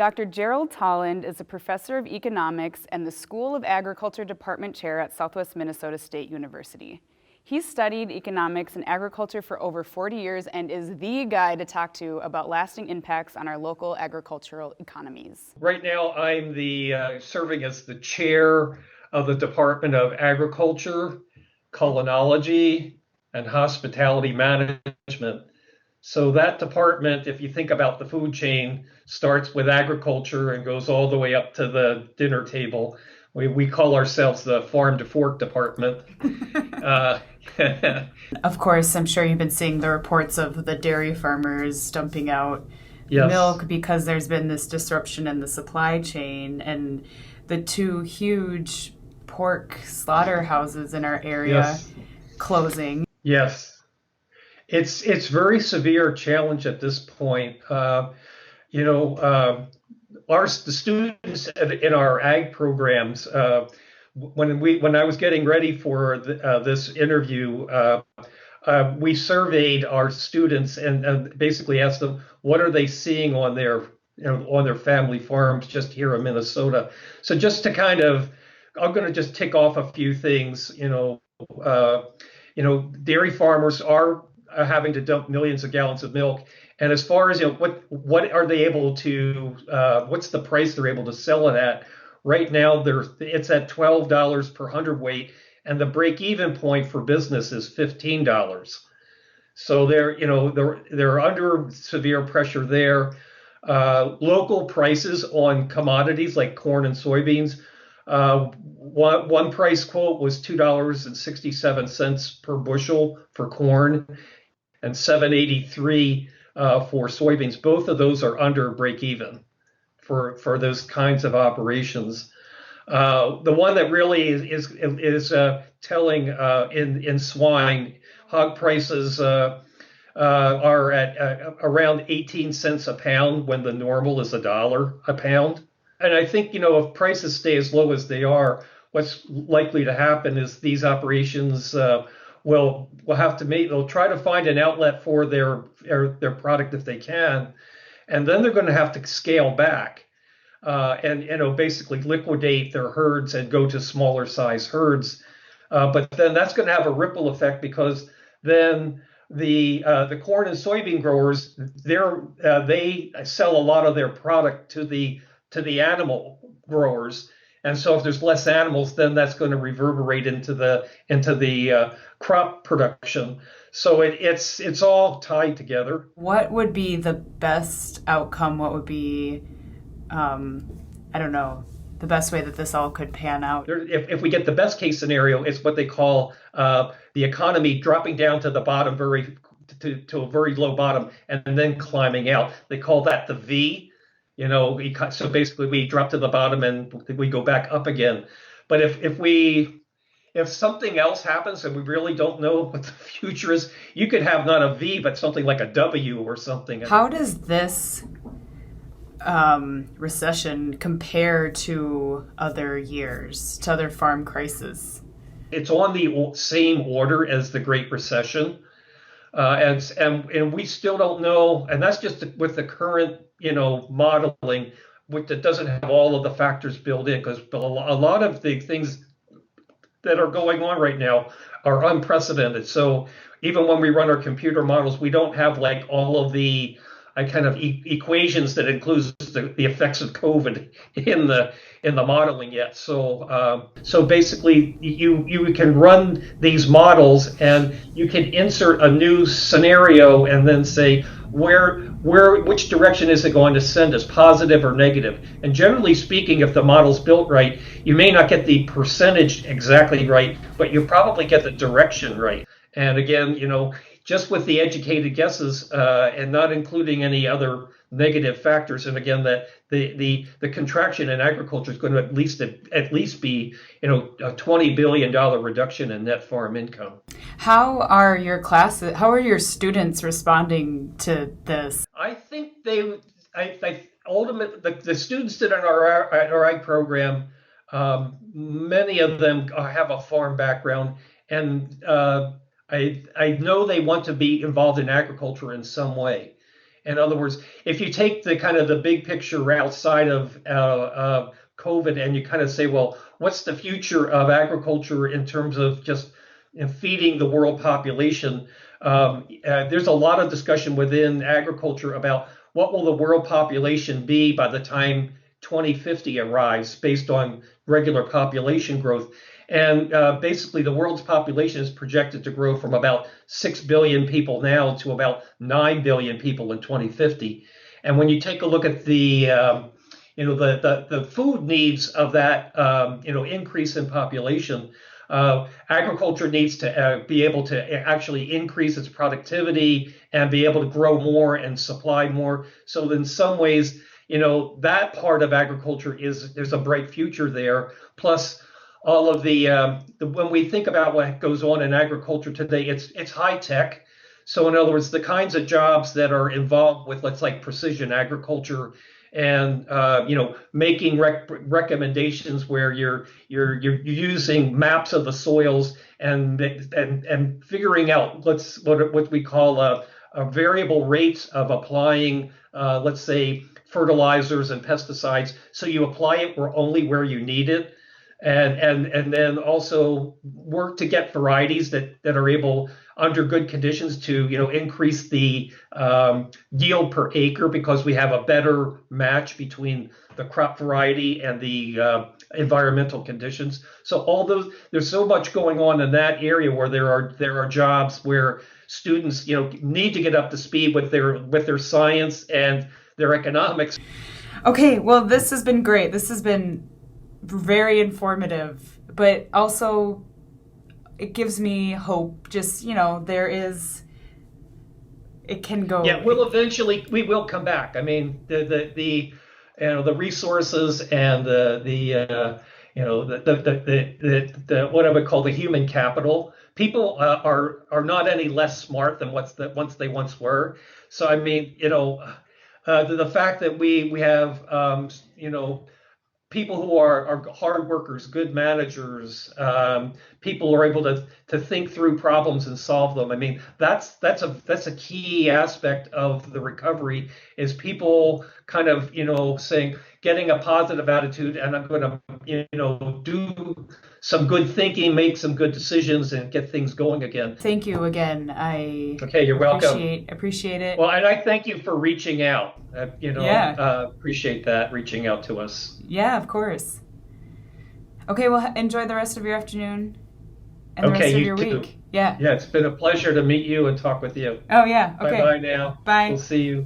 Dr. Gerald Tolland is a professor of economics and the School of Agriculture Department Chair at Southwest Minnesota State University. He's studied economics and agriculture for over 40 years and is the guy to talk to about lasting impacts on our local agricultural economies. Right now, I'm serving as the chair of the Department of Agriculture, Culinology, and Hospitality Management. So that department, if you think about the food chain, starts with agriculture and goes all the way up to the dinner table. We call ourselves the farm to fork department. Of course, I'm sure you've been seeing the reports of the dairy farmers dumping out Yes. milk because there's been this disruption in the supply chain, and the two huge pork slaughterhouses in our area Yes. closing. Yes. It's very severe challenge at this point. The students in our ag programs, when I was getting ready for this interview, we surveyed our students and basically asked them what are they seeing on their family farms just here in Minnesota. So just to I'm going to just tick off a few things. Dairy farmers are having to dump millions of gallons of milk. And as far as what are they able to? What's the price they're able to sell it at? Right now, it's at $12 per hundredweight, and the break-even point for business is $15. So they're under severe pressure there. Local prices on commodities like corn and soybeans. One price quote was $2.67 per bushel for corn and $7.83 for soybeans. Both of those are under break even for those kinds of operations. The one that really is telling in swine, hog prices are at around 18 cents a pound when the normal is $1 a pound. And I think, if prices stay as low as they are, what's likely to happen is these operations will have to they'll try to find an outlet for their product if they can, and then they're going to have to scale back and basically liquidate their herds and go to smaller size herds. But then that's going to have a ripple effect because then the corn and soybean growers they sell a lot of their product to the animal growers. And so if there's less animals, then that's going to reverberate into the crop production. So it's all tied together. What would be the best outcome? What would be, the best way that this all could pan out? If we get the best case scenario, it's what they call the economy dropping down to the bottom to a very low bottom and then climbing out. They call that the V. So basically we drop to the bottom and we go back up again. But if something else happens and we really don't know what the future is, you could have not a V, but something like a W or something. How does this recession compare to other years, to other farm crises? It's on the same order as the Great Recession. And we still don't know, and that's just with the current, modeling, that doesn't have all of the factors built in, because a lot of the things that are going on right now are unprecedented. So even when we run our computer models, we don't have like all of the equations that includes the effects of COVID in the modeling yet. So basically you can run these models and you can insert a new scenario and then say which direction is it going to send us, positive or negative. And generally speaking, if the model's built right, you may not get the percentage exactly right, but you probably get the direction right. And again, just with the educated guesses and not including any other negative factors. And again, that the contraction in agriculture is going to at least be a $20 billion reduction in net farm income. How are your students responding to this? I think ultimately the students that are in our ag program, many of them have a farm background, and I know they want to be involved in agriculture in some way. In other words, if you take the kind of the big picture outside of COVID and you kind of say, well, what's the future of agriculture in terms of just feeding the world population? There's a lot of discussion within agriculture about what will the world population be by the time 2050 arrives based on regular population growth. And basically, the world's population is projected to grow from about 6 billion people now to about 9 billion people in 2050. And when you take a look at the food needs of that increase in population, agriculture needs to be able to actually increase its productivity and be able to grow more and supply more. So in some ways, that part of agriculture there's a bright future there. Plus, all of when we think about what goes on in agriculture today, it's high tech. So in other words, the kinds of jobs that are involved with, let's like precision agriculture and making recommendations where you're using maps of the soils and figuring out what we call a variable rates of applying, let's say, fertilizers and pesticides. So you apply it only where you need it. And then also work to get varieties that are able, under good conditions, to increase the yield per acre, because we have a better match between the crop variety and the environmental conditions. So there's so much going on in that area where there are jobs where students need to get up to speed with their science and their economics. Okay, well, this has been great. This has been very informative, but also it gives me hope. Just, it can go. Yeah, we will come back. I mean, the resources and the what I would call the human capital. People are not any less smart than once they once were. So I mean, the fact that we have people who are hard workers, good managers, people who are able to think through problems and solve them. I mean, that's a key aspect of the recovery, is people kind of getting a positive attitude, and I'm going to do some good thinking, make some good decisions, and get things going again. Thank you again. Okay, you're welcome. Appreciate it. Well, and I thank you for reaching out. Yeah. Appreciate that, reaching out to us. Yeah, of course. Okay, well, enjoy the rest of your afternoon and the rest of your week. Yeah. Yeah, it's been a pleasure to meet you and talk with you. Oh, yeah. Okay. Bye-bye now. Bye. We'll see you.